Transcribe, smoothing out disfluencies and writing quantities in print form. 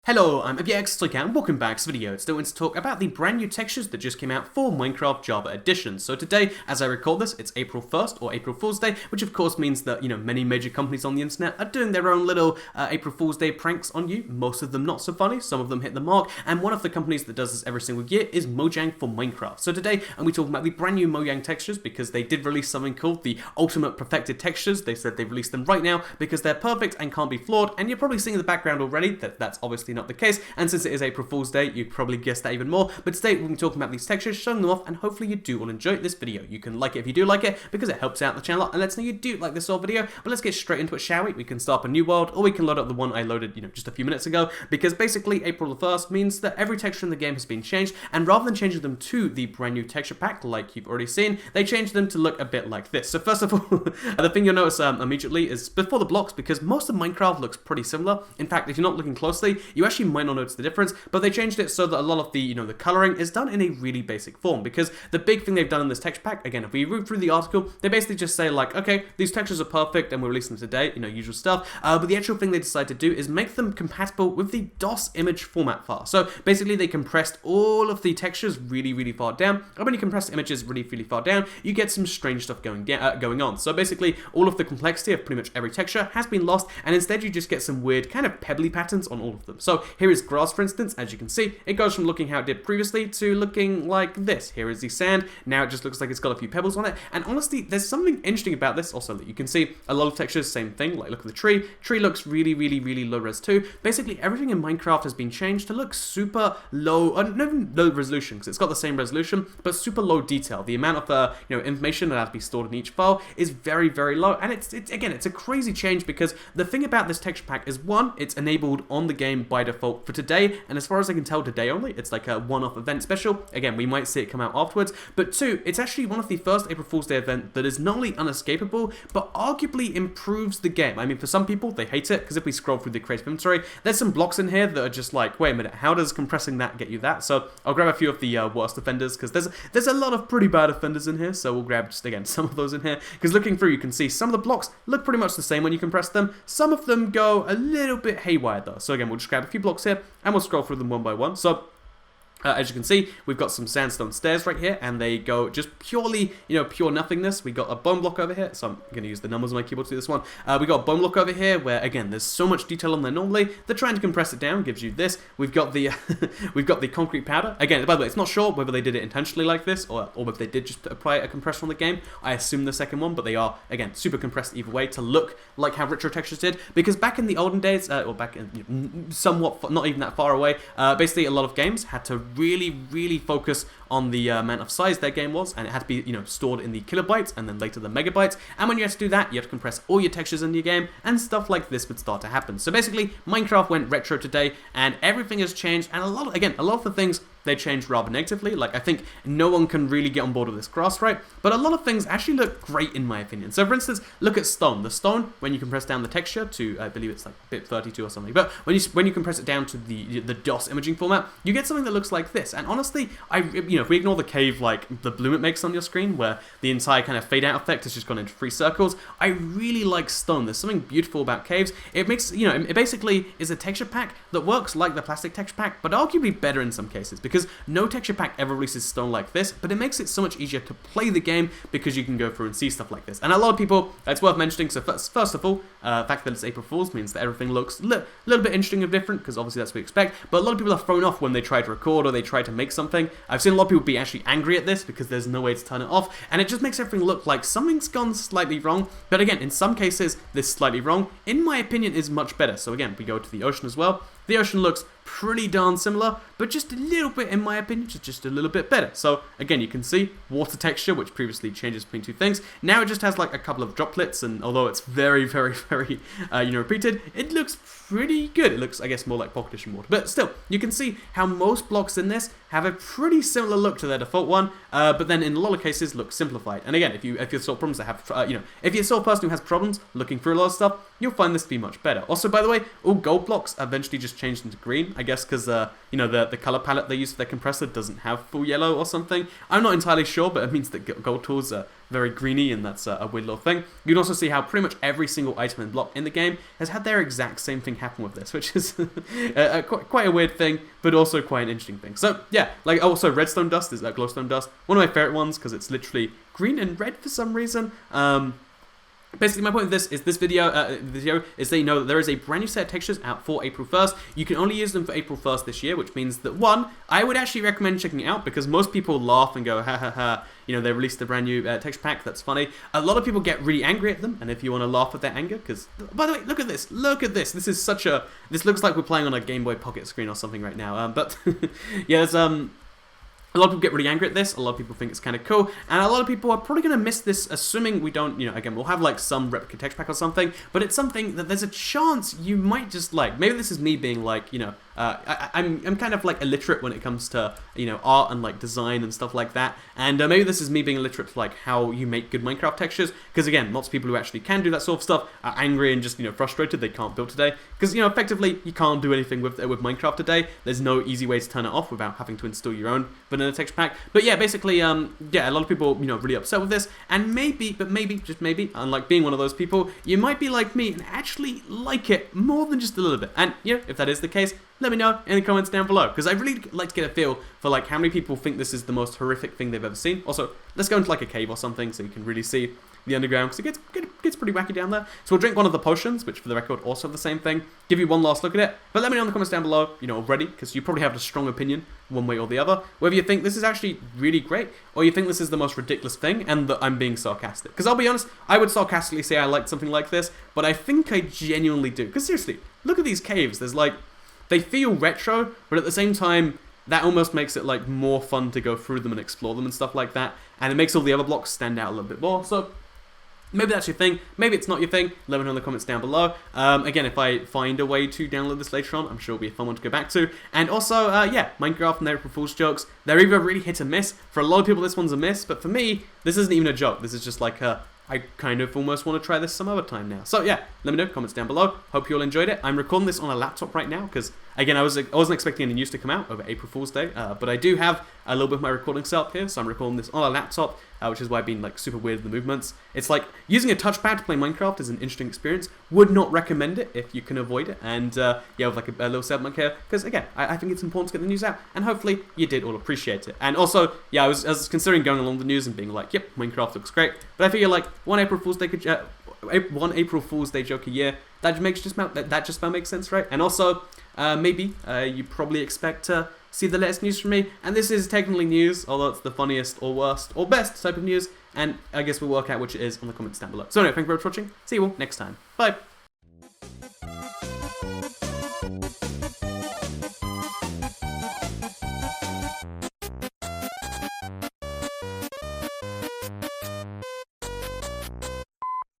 Hello, I'm Elgato, and welcome back to the video. Today we're going to talk about the brand new textures that just came out for Minecraft Java Edition. So today, as I record this, it's April 1st, or April Fool's Day, which of course means that, many major companies on the internet are doing their own little April Fool's Day pranks on you. Most of them not so funny, some of them hit the mark, and one of the companies that does this every single year is Mojang for Minecraft. So today, I'm talking about the brand new Mojang textures because they did release something called the Ultimate Perfected Textures. They said they've released them right now because they're perfect and can't be flawed, and you're probably seeing in the background already that that's obviously not the case, and since it is April Fool's Day, you probably guessed that even more. But today we'll be talking about these textures, showing them off, and hopefully you do all enjoy this video. You can like it if you do like it, because it helps out the channel and lets me know you do like this sort of video. But let's get straight into it, shall we? We can start up a new world, or we can load up the one I loaded, just a few minutes ago, because basically April the 1st means that every texture in the game has been changed, and rather than changing them to the brand new texture pack like you've already seen, they changed them to look a bit like this. So first of all, the thing you'll notice immediately is before the blocks, because most of Minecraft looks pretty similar. In fact, if you're not looking closely, you actually might not notice the difference, but they changed it so that a lot of the, the coloring is done in a really basic form, because the big thing they've done in this texture pack, again, if we read through the article, they basically just say like, okay, these textures are perfect and we're releasing them today, usual stuff, but the actual thing they decided to do is make them compatible with the DOS image format file. So basically they compressed all of the textures really, really far down, and when you compress images really, really far down, you get some strange stuff going on. So basically, all of the complexity of pretty much every texture has been lost, and instead you just get some weird kind of pebbly patterns on all of them. So here is grass, for instance. As you can see, it goes from looking how it did previously to looking like this. Here is the sand. Now it just looks like it's got a few pebbles on it. And honestly, there's something interesting about this also that you can see a lot of textures, same thing. Like look at the tree. Tree looks really, really, really low res too. Basically, everything in Minecraft has been changed to look super low, not even low resolution because it's got the same resolution, but super low detail. The amount of information that has to be stored in each file is very, very low. And it's again, it's a crazy change because the thing about this texture pack is one, it's enabled on the game by default for today, and as far as I can tell, today only. It's like a one-off event special. Again, we might see it come out afterwards. But two, it's actually one of the first April Fool's Day event that is not only unescapable, but arguably improves the game. I mean, for some people, they hate it, because if we scroll through the creative inventory, there's some blocks in here that are just like, wait a minute, how does compressing that get you that? So I'll grab a few of the worst offenders, because there's a lot of pretty bad offenders in here, so we'll grab just, again, some of those in here, because looking through, you can see some of the blocks look pretty much the same when you compress them. Some of them go a little bit haywire, though. So again, we'll just grab a few blocks here, and we'll scroll through them one by one. So as you can see, we've got some sandstone stairs right here, and they go just purely, pure nothingness. We got a bone block over here, so I'm going to use the numbers on my keyboard to do this one. We got a bone block over here, where again, there's so much detail on there normally. They're trying to compress it down, gives you this. We've got the we've got the concrete powder. Again, by the way, it's not sure whether they did it intentionally like this, or if they did just apply a compressor on the game. I assume the second one, but they are, again, super compressed either way to look like how retro textures did. Because back in the olden days, or back in somewhat, not even that far away, basically a lot of games had to really focus on the amount of size their game was, and it had to be, stored in the kilobytes and then later the megabytes. And when you had to do that, you had to compress all your textures in your game, and stuff like this would start to happen. So basically, Minecraft went retro today, and everything has changed. And a lot of the things they changed rather negatively. Like, I think no one can really get on board with this grass, right? But a lot of things actually look great in my opinion. So for instance, look at stone. The stone, when you compress down the texture to, I believe it's like bit 32 or something, but when you compress it down to the DOS imaging format, you get something that looks like this. And honestly, if we ignore the cave, like the bloom it makes on your screen, where the entire kind of fade out effect has just gone into 3 circles, I really like stone. There's something beautiful about caves. It makes, it basically is a texture pack that works like the plastic texture pack, but arguably better in some cases, because no texture pack ever releases stone like this, but it makes it so much easier to play the game because you can go through and see stuff like this. And a lot of people, it's worth mentioning, so first of all, the fact that it's April Fool's means that everything looks a little bit interesting and different, because obviously that's what we expect, but a lot of people are thrown off when they try to record or they try to make something. I've seen a lot of people be actually angry at this because there's no way to turn it off, and it just makes everything look like something's gone slightly wrong. But again, in some cases, this slightly wrong, in my opinion, is much better. So again, we go to the ocean as well. The ocean looks pretty darn similar, but just a little bit, in my opinion, just a little bit better. So again, you can see water texture, which previously changes between 2 things. Now it just has like a couple of droplets, and although it's very, very, very, repeated, it looks pretty good. It looks, I guess, more like pocket edition water. But still, you can see how most blocks in this have a pretty similar look to their default one, but then in a lot of cases look simplified. And again, if you're sort of problems that have, if you're sort of person who has problems looking through a lot of stuff, you'll find this to be much better. Also, by the way, all gold blocks eventually just changed into green, I guess because, the color palette they use for their compressor doesn't have full yellow or something. I'm not entirely sure, but it means that gold tools are very greeny, and that's a weird little thing. You can also see how pretty much every single item and block in the game has had their exact same thing happen with this, which is quite a weird thing, but also quite an interesting thing. So yeah, like also Redstone Dust is glowstone dust, one of my favorite ones because it's literally green and red for some reason. Basically, my point of this video is that you know that there is a brand new set of textures out for April 1st. You can only use them for April 1st this year, which means that, one, I would actually recommend checking it out because most people laugh and go, ha ha ha, you know, they released a brand new texture pack, that's funny. A lot of people get really angry at them, and if you want to laugh at their anger, because, by the way, look at this, this is such a, this looks like we're playing on a Game Boy Pocket screen or something right now, but, yeah, there's, a lot of people get really angry at this, a lot of people think it's kind of cool, and a lot of people are probably going to miss this, assuming we don't, you know, again, we'll have like some replica texture pack or something, but it's something that there's a chance you might just like. Maybe this is me being like, you know, I'm kind of like illiterate when it comes to, you know, art and like design and stuff like that, and maybe this is me being illiterate to like how you make good Minecraft textures, because again, lots of people who actually can do that sort of stuff are angry and just, you know, frustrated they can't build today, because, you know, effectively you can't do anything with Minecraft today. There's no easy way to turn it off without having to install your own vanilla texture pack. But yeah, basically, yeah, a lot of people, you know, really upset with this, and maybe, just maybe, unlike being one of those people, you might be like me and actually like it more than just a little bit. And, you know, if that is the case, let me know in the comments down below, because I really like to get a feel for like how many people think this is the most horrific thing they've ever seen. Also, let's go into like a cave or something so you can really see the underground, because it gets pretty wacky down there. So we'll drink one of the potions, which for the record also have the same thing, give you one last look at it, but let me know in the comments down below, you know, already, because you probably have a strong opinion one way or the other, whether you think this is actually really great, or you think this is the most ridiculous thing, and that I'm being sarcastic. Because I'll be honest, I would sarcastically say I liked something like this, but I think I genuinely do. Because seriously, look at these caves, there's like, they feel retro, but at the same time, that almost makes it like more fun to go through them and explore them and stuff like that, and it makes all the other blocks stand out a little bit more. So maybe that's your thing, maybe it's not your thing, let me know in the comments down below. Again, if I find a way to download this later on, I'm sure it'll be a fun one to go back to. And also, yeah, Minecraft and their April Fool's jokes, they're either really hit or miss. For a lot of people, this one's a miss, but for me, this isn't even a joke. This is just like I kind of almost want to try this some other time now. So yeah, let me know, comments down below. Hope you all enjoyed it. I'm recording this on a laptop right now because, again, I wasn't expecting any news to come out over April Fool's Day, but I do have a little bit of my recording set up here, so I'm recording this on a laptop, which is why I've been like super weird with the movements. It's like using a touchpad to play Minecraft is an interesting experience. Would not recommend it if you can avoid it. And yeah, with like a little setup here, because again, I think it's important to get the news out, and hopefully you did all appreciate it. And also, yeah, I was considering going along the news and being like, yep, Minecraft looks great, but I figure like one April Fool's Day joke a year, that just about makes sense, right? And also, maybe you probably expect to see the latest news from me, and this is technically news, although it's the funniest or worst or best type of news, and I guess we'll work out which it is on the comments down below. So anyway, thank you very much for watching, see you all next time, bye!